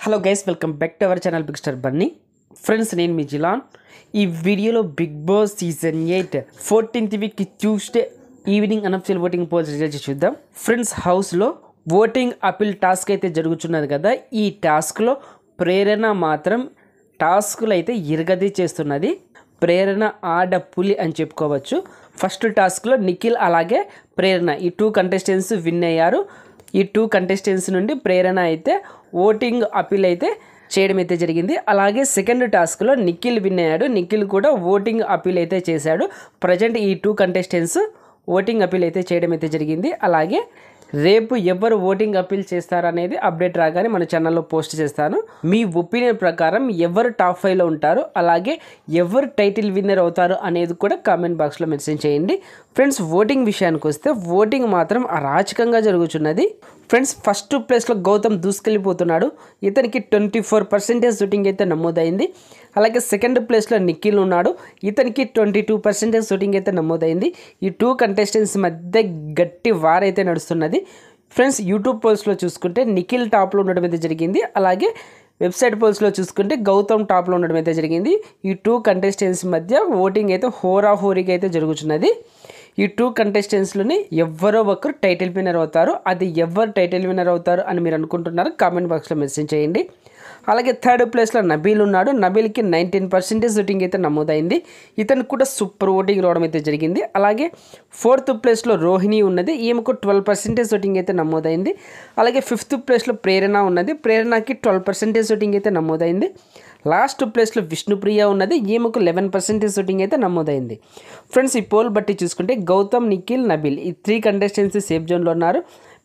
Hello guys, welcome back to our channel big star Bunny. Friends, నేను మీ జిలాన్. ఈ వీడియోలో big boss season 8 14th week Tuesday evening unofficial voting polls result చూద్దాం. Friends, హౌస్లో voting appeal task అయితే జరుగుతున్నది కదా. ఈ టాస్క్లో ప్రేరణ మాత్రం టాస్క్లు అయితే ఇరగది చేస్తున్నది. ప్రేరణ ఆడ పులి అని చెప్పుకోవచ్చు. ఫస్ట్ టాస్క్లో నిఖిల్ అలాగే ప్రేరణ ఈ 2 కంటెస్టెంట్స్ విన్ అయ్యారు. ఈ 2 కంటెస్టెంట్స్ నుండి ప్రేరణ అయితే ఓటింగ్ అపీల్ అయితే చేయడం అయితే జరిగింది. అలాగే సెకండ్ టాస్క్లో నిఖిల్ విన్ అయ్యాడు. నిఖిల్ కూడా ఓటింగ్ అపీల్ అయితే చేశాడు. ప్రజెంట్ ఈ 2 కంటెస్టెంట్స్ ఓటింగ్ అపీల్ అయితే చేయడం అయితే జరిగింది. అలాగే రేపు ఎవరు ఓటింగ్ అపీల్ చేస్తారనేది అప్డేట్ రాగానే మన ఛానల్లో పోస్ట్ చేస్తాను. మీ ఒపీనియన్ ప్రకారం ఎవరు టాప్ 5లో ఉంటారు, అలాగే ఎవరు టైటిల్ విన్నర్ అవుతారు అనేది కూడా కామెంట్ బాక్స్లో మెన్షన్ చేయండి. ఫ్రెండ్స్, ఓటింగ్ విషయానికి వస్తే ఓటింగ్ మాత్రం అరాచకంగా జరుగుతున్నది. ఫ్రెండ్స్, ఫస్ట్ ప్లేస్లో గౌతమ్ దూసుకెళ్ళిపోతున్నాడు. ఇతనికి 24% ఓటింగ్ అయితే నమోదైంది. అలాగే సెకండ్ ప్లేస్లో నిఖిల్ ఉన్నాడు. ఇతనికి 22% ఓటింగ్ అయితే నమోదైంది. ఈ 2 కంటెస్టెంట్స్ మధ్య గట్టి వార్ అయితే నడుస్తున్నది. ఫ్రెండ్స్, యూట్యూబ్ పోల్స్లో చూసుకుంటే నిఖిల్ టాప్లో ఉండడం అయితే జరిగింది. అలాగే వెబ్సైట్ పోల్స్లో చూసుకుంటే గౌతమ్ టాప్లో ఉండడం అయితే జరిగింది. ఈ 2 కంటెస్టెంట్స్ మధ్య ఓటింగ్ అయితే హోరాహోరీగా అయితే జరుగుతున్నది. ఈ 2 కంటెస్టెంట్స్లోని ఎవరో ఒకరు టైటిల్ విన్నర్ అవుతారు. అది ఎవరు టైటిల్ విన్నర్ అవుతారు అని మీరు అనుకుంటున్నారు కామెంట్ బాక్స్లో మెన్షన్ చేయండి. అలాగే థర్డ్ ప్లేస్లో నబీల్ ఉన్నాడు. నబీల్కి 19% ఓటింగ్ అయితే నమోదైంది. ఇతనికి కూడా సూపర్ ఓటింగ్ రావడం అయితే జరిగింది. అలాగే ఫోర్త్ ప్లేస్లో రోహిణి ఉన్నది. ఈమెకు 12% ఓటింగ్ అయితే నమోదైంది. అలాగే ఫిఫ్త్ ప్లేస్లో ప్రేరణ ఉన్నది. ప్రేరణకి 12% ఓటింగ్ అయితే నమోదైంది. లాస్ట్ ప్లేస్లో విష్ణుప్రియ ఉన్నది. ఈమెకు 11% ఓటింగ్ అయితే నమోదైంది. ఫ్రెండ్స్, ఈ పోల్ బట్టి చూసుకుంటే గౌతమ్, నిఖిల్, నబీల్ ఈ 3 కంటెస్టెంట్స్ సేఫ్ జోన్లో ఉన్నారు.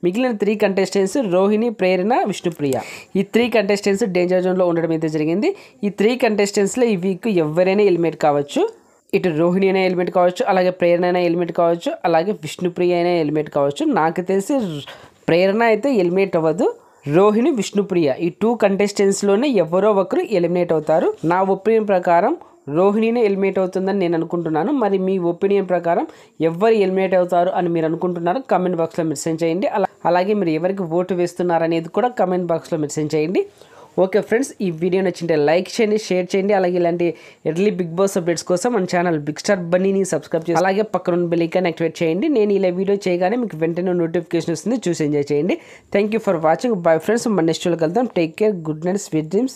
మిగిలిన 3 కంటెస్టెంట్స్ రోహిణి, ప్రేరణ, విష్ణుప్రియ ఈ 3 కంటెస్టెంట్స్ డేంజర్ జోన్లో ఉండడం అయితే జరిగింది. ఈ 3 కంటెస్టెంట్స్లో ఈ వీక్ ఎవరైనా ఎలిమినేట్ కావచ్చు. ఇటు రోహిణి అయినా ఎలిమినేట్ కావచ్చు, అలాగే ప్రేరణ అయినా ఎలిమినేట్ కావచ్చు, అలాగే విష్ణుప్రియ అయినా ఎలిమినేట్ కావచ్చు. నాకు తెలిసి ప్రేరణ అయితే ఎలిమినేట్ అవ్వదు. రోహిణి, విష్ణుప్రియ ఈ 2 కంటెస్టెంట్స్లోనే ఎవరో ఒకరు ఎలిమినేట్ అవుతారు. నా ఒపీనియన్ ప్రకారం రోహిణినే ఎలిమినేట్ అవుతుందని నేను అనుకుంటున్నాను. మరి మీ ఒపీనియన్ ప్రకారం ఎవరు ఎలిమినేట్ అవుతారు అని మీరు అనుకుంటున్నారో కామెంట్ బాక్స్లో మెన్షన్ చేయండి. అలాగే మీరు ఎవరికి ఓటు వేస్తున్నారు అనేది కూడా కామెంట్ బాక్స్లో మెన్షన్ చేయండి. ఓకే ఫ్రెండ్స్, ఈ వీడియో నచ్చింటే లైక్ చేయండి, షేర్ చేయండి. అలాగే ఇలాంటి ఎర్లీ బిగ్ బాస్ అప్డేట్స్ కోసం మన ఛానల్ బిగ్ స్టార్ బన్నీని సబ్స్క్రైబ్ చేసి అలాగే పక్కన బెల్ ఐకాన్ యాక్టివేట్ చేయండి. నేను ఇలా వీడియో చేయగానే మీకు వెంటనే నోటిఫికేషన్ వస్తుంది. చూసి ఎంజాయ్ చేయండి. Thank you for watching. Bye friends, మన నెక్స్ట్ వీడియోలో కలుద్దాం. Take care, good night, sweet dreams.